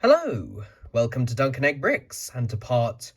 Hello, welcome to Duncan Egg Bricks and to part,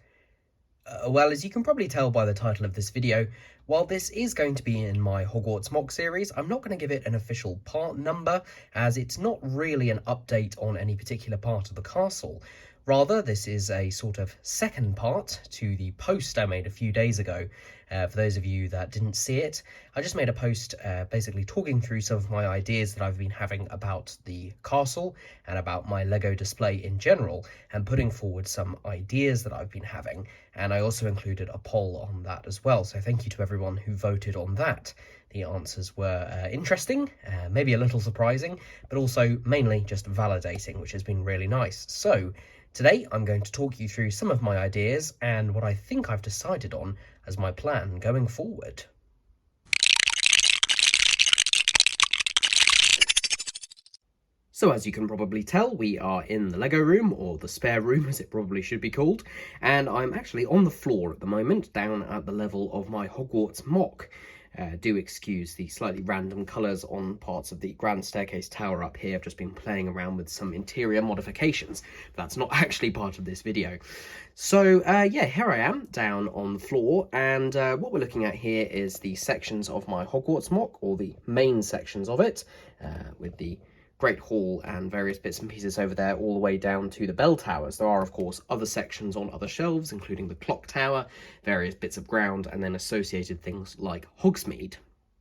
well, as you can probably tell by the title of this video, while this is going to be in my Hogwarts MOC series, I'm not going to give it an official part number, as it's not really an update on any particular part of the castle. Rather, this is a sort of second part to the post I made a few days ago. For those of you that didn't see it, I just made a post basically talking through some of my ideas that I've been having about the castle and about my LEGO display in general, and putting forward some ideas that I've been having. And I also included a poll on that as well, so thank you to everyone who voted on that. The answers were interesting, maybe a little surprising, but also mainly just validating, which has been really nice. So today I'm going to talk you through some of my ideas and what I think I've decided on as my plan going forward. So as you can probably tell, we are in the Lego room, or the spare room as it probably should be called, and I'm actually on the floor at the moment, down at the level of my Hogwarts MOC. Do excuse the slightly random colours on parts of the grand staircase tower up here. I've just been playing around with some interior modifications. That's not actually part of this video. So yeah, here I am down on the floor, and what we're looking at here is the sections of my Hogwarts MOC, or the main sections of it, with the Great Hall and various bits and pieces over there, all the way down to the bell towers. There are, of course, other sections on other shelves, including the clock tower, various bits of ground, and then associated things like Hogsmeade.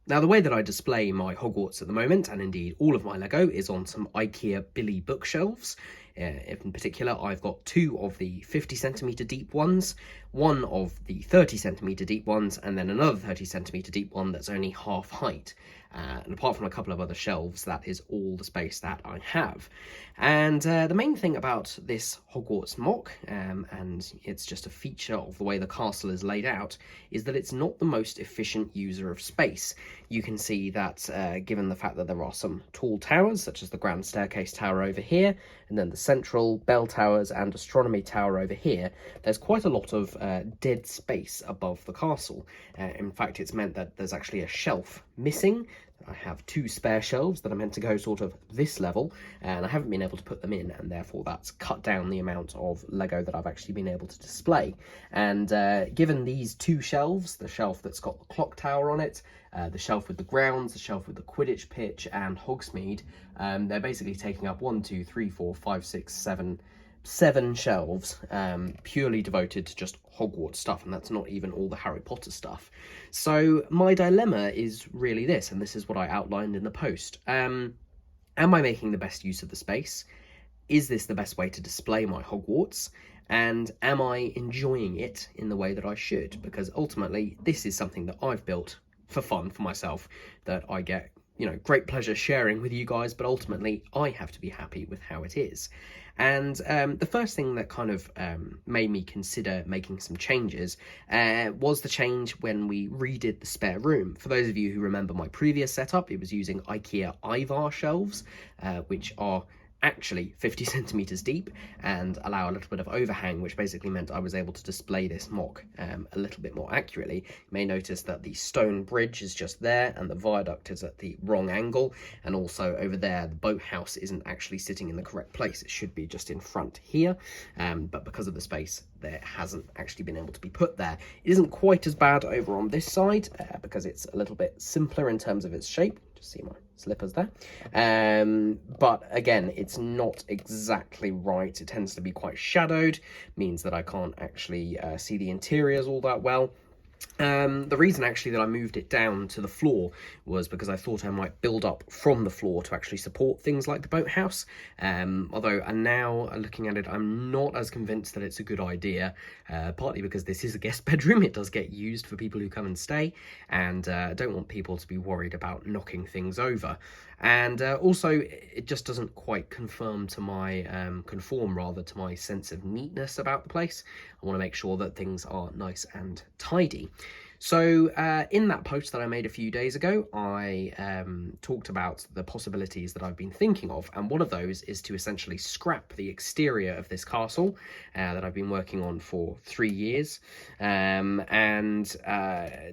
Now, the way that I display my Hogwarts at the moment, and indeed all of my Lego, is on some IKEA Billy bookshelves. In particular, I've got two of the 50cm deep ones, one of the 30cm deep ones, and then another 30cm deep one that's only half height. And apart from a couple of other shelves, that is all the space that I have. And the main thing about this Hogwarts MOC, and it's just a feature of the way the castle is laid out, is that it's not the most efficient user of space. You can see that given the fact that there are some tall towers, such as the Grand Staircase Tower over here, and then the central bell towers and astronomy tower over here, there's quite a lot of dead space above the castle. In fact, it's meant that there's actually a shelf missing. I have two spare shelves that are meant to go sort of this level, and I haven't been able to put them in, and therefore that's cut down the amount of Lego that I've actually been able to display. And given these two shelves, the shelf that's got the clock tower on it, the shelf with the grounds, the shelf with the Quidditch pitch, and Hogsmeade, they're basically taking up 7 shelves purely devoted to just Hogwarts stuff, and that's not even all the Harry Potter stuff. So my dilemma is really this, and this is what I outlined in the post. Am I making the best use of the space? Is this the best way to display my Hogwarts? And am I enjoying it in the way that I should? Because ultimately, this is something that I've built for fun, for myself, that I get, great pleasure sharing with you guys, but ultimately I have to be happy with how it is. And the first thing that kind of made me consider making some changes was the change when we redid the spare room. For those of you who remember my previous setup, it was using IKEA Ivar shelves, which are actually 50cm deep and allow a little bit of overhang, which basically meant I was able to display this MOC a little bit more accurately. You may notice that the stone bridge is just there and the viaduct is at the wrong angle, and also over there the boathouse isn't actually sitting in the correct place. It should be just in front here, but because of the space there hasn't actually been able to be put there. It isn't quite as bad over on this side because it's a little bit simpler in terms of its shape. Just see my slippers there, but again, it's not exactly right. It tends to be quite shadowed, means that I can't actually see the interiors all that well. The reason actually that I moved it down to the floor was because I thought I might build up from the floor to actually support things like the boathouse, although now looking at it, I'm not as convinced that it's a good idea, partly because this is a guest bedroom. It does get used for people who come and stay, and I don't want people to be worried about knocking things over. And also, it just doesn't quite conform to my sense of neatness about the place. I want to make sure that things are nice and tidy. So in that post that I made a few days ago, I talked about the possibilities that I've been thinking of, and one of those is to essentially scrap the exterior of this castle that I've been working on for 3 years, and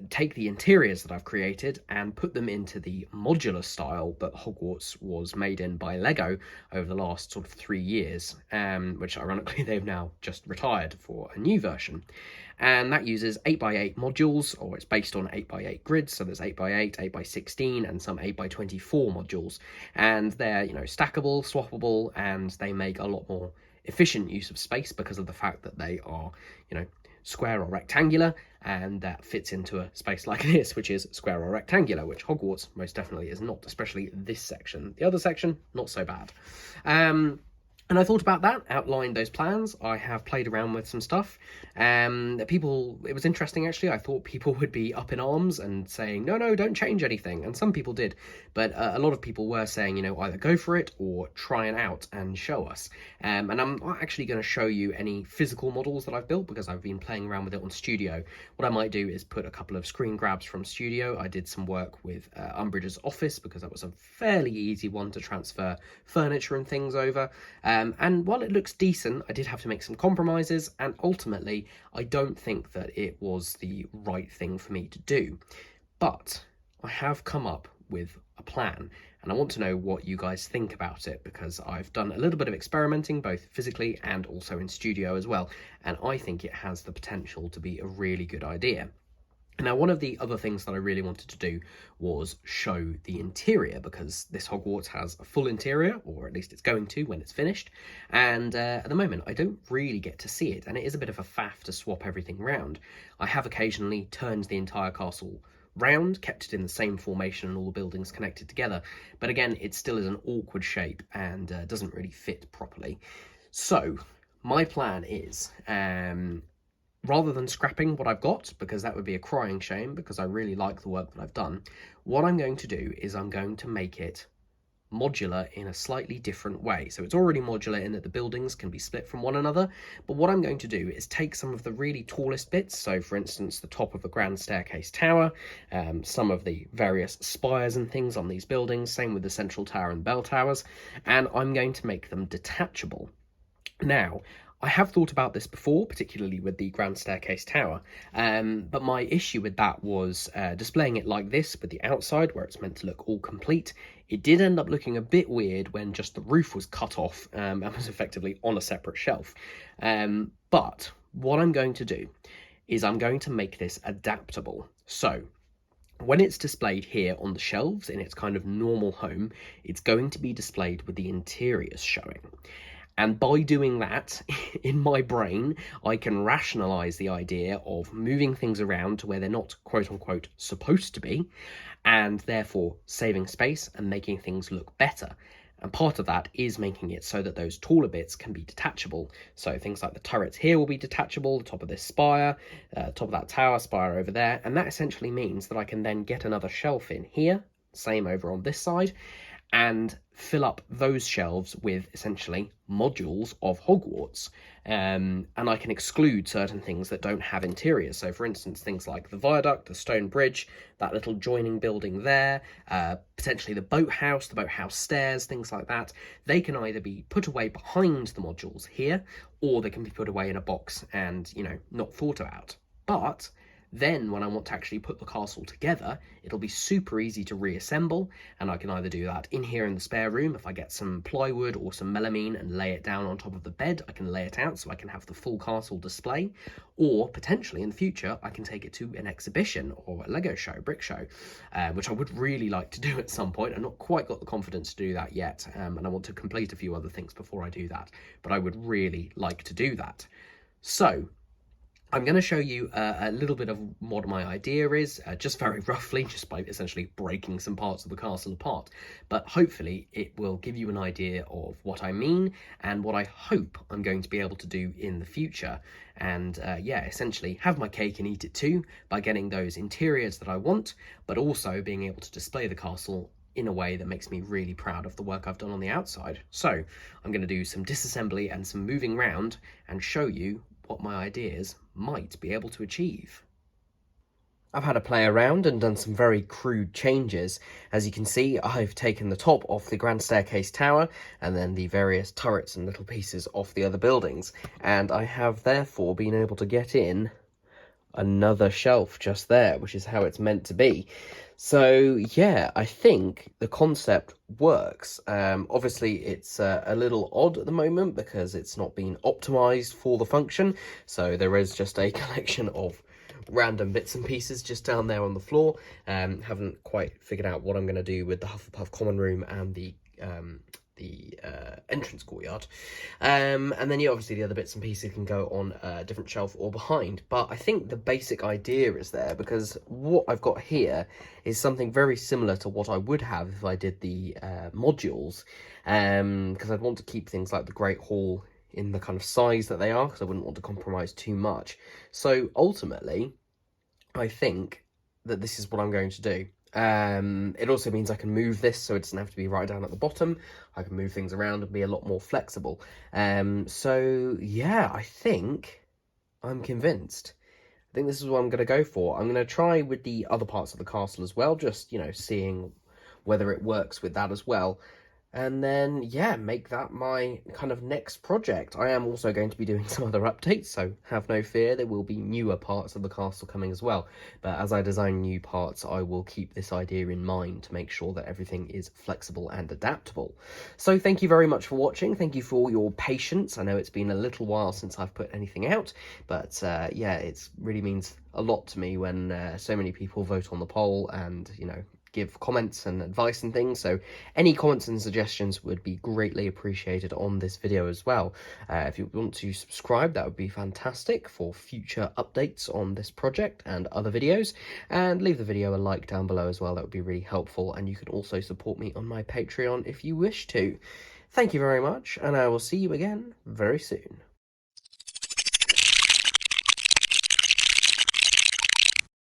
take the interiors that I've created and put them into the modular style that Hogwarts was made in by Lego over the last sort of 3 years, which ironically they've now just retired for a new version. And that uses 8x8 modules, or it's based on 8x8 grids, so there's 8x8, 8x16, and some 8x24 modules. And they're, stackable, swappable, and they make a lot more efficient use of space because of the fact that they are, square or rectangular, and that fits into a space like this, which is square or rectangular, which Hogwarts most definitely is not, especially this section. The other section, not so bad. And I thought about that, outlined those plans. I have played around with some stuff. It was interesting actually. I thought people would be up in arms and saying, no, don't change anything. And some people did. But a lot of people were saying, either go for it or try it out and show us. And I'm not actually going to show you any physical models that I've built because I've been playing around with it on Studio. What I might do is put a couple of screen grabs from Studio. I did some work with Umbridge's office because that was a fairly easy one to transfer furniture and things over. And while it looks decent, I did have to make some compromises, and ultimately, I don't think that it was the right thing for me to do. But I have come up with a plan, and I want to know what you guys think about it, because I've done a little bit of experimenting, both physically and also in Studio as well, and I think it has the potential to be a really good idea. Now, one of the other things that I really wanted to do was show the interior, because this Hogwarts has a full interior, or at least it's going to when it's finished, and at the moment I don't really get to see it, and it is a bit of a faff to swap everything round. I have occasionally turned the entire castle round, kept it in the same formation and all the buildings connected together, but again, it still is an awkward shape and doesn't really fit properly. So my plan is, rather than scrapping what I've got, because that would be a crying shame, because I really like the work that I've done, what I'm going to do is I'm going to make it modular in a slightly different way. So it's already modular in that the buildings can be split from one another, but what I'm going to do is take some of the really tallest bits, so for instance the top of the grand staircase tower, some of the various spires and things on these buildings, same with the central tower and bell towers, and I'm going to make them detachable. Now, I have thought about this before, particularly with the Grand Staircase Tower, but my issue with that was displaying it like this with the outside, where it's meant to look all complete. It did end up looking a bit weird when just the roof was cut off and was effectively on a separate shelf. But what I'm going to do is I'm going to make this adaptable. So when it's displayed here on the shelves in its kind of normal home, it's going to be displayed with the interiors showing. And by doing that, in my brain, I can rationalize the idea of moving things around to where they're not quote-unquote supposed to be, and therefore saving space and making things look better. And part of that is making it so that those taller bits can be detachable. So things like the turrets here will be detachable, the top of this spire, top of that tower spire over there, and that essentially means that I can then get another shelf in here, same over on this side, and fill up those shelves with essentially modules of Hogwarts. And I can exclude certain things that don't have interiors. So for instance, things like the viaduct, the stone bridge, that little joining building there, potentially the boathouse stairs, things like that. They can either be put away behind the modules here, or they can be put away in a box and, not thought about. But then when I want to actually put the castle together, it'll be super easy to reassemble, and I can either do that in here in the spare room. If I get some plywood or some melamine and lay it down on top of the bed, I can lay it out so I can have the full castle display, or potentially in the future I can take it to an exhibition or a Lego show, brick show, which I would really like to do at some point. I've not quite got the confidence to do that yet, and I want to complete a few other things before I do that, but I would really like to do that. So I'm going to show you a little bit of what my idea is, just very roughly, just by essentially breaking some parts of the castle apart. But hopefully it will give you an idea of what I mean and what I hope I'm going to be able to do in the future. And essentially have my cake and eat it too, by getting those interiors that I want, but also being able to display the castle in a way that makes me really proud of the work I've done on the outside. So I'm going to do some disassembly and some moving around and show you what my ideas might be able to achieve. I've had a play around and done some very crude changes. As you can see, I've taken the top off the grand staircase tower and then the various turrets and little pieces off the other buildings. And I have therefore been able to get in another shelf just there, which is how it's meant to be. So yeah, I think the concept works. Obviously it's a little odd at the moment because it's not been optimized for the function, so there is just a collection of random bits and pieces just down there on the floor. Haven't quite figured out what I'm going to do with the Hufflepuff common room and the entrance courtyard, and then obviously the other bits and pieces can go on a different shelf or behind, but I think the basic idea is there because what I've got here is something very similar to what I would have if I did the modules, because I'd want to keep things like the Great Hall in the kind of size that they are, because I wouldn't want to compromise too much. So ultimately I think that this is what I'm going to do. It also means I can move this so it doesn't have to be right down at the bottom. I can move things around and be a lot more flexible. So yeah, I think I'm convinced. I think this is what I'm going to go for. I'm going to try with the other parts of the castle as well, just, seeing whether it works with that as well. And then, yeah, make that my kind of next project. I am also going to be doing some other updates, so have no fear, there will be newer parts of the castle coming as well. But as I design new parts, I will keep this idea in mind to make sure that everything is flexible and adaptable. So thank you very much for watching. Thank you for all your patience. I know it's been a little while since I've put anything out, but yeah, it really means a lot to me when so many people vote on the poll and, give comments and advice and things. So any comments and suggestions would be greatly appreciated on this video as well. If you want to subscribe, that would be fantastic for future updates on this project and other videos, and leave the video a like down below as well. That would be really helpful, and you can also support me on my Patreon if you wish to. Thank you very much, and I will see you again very soon.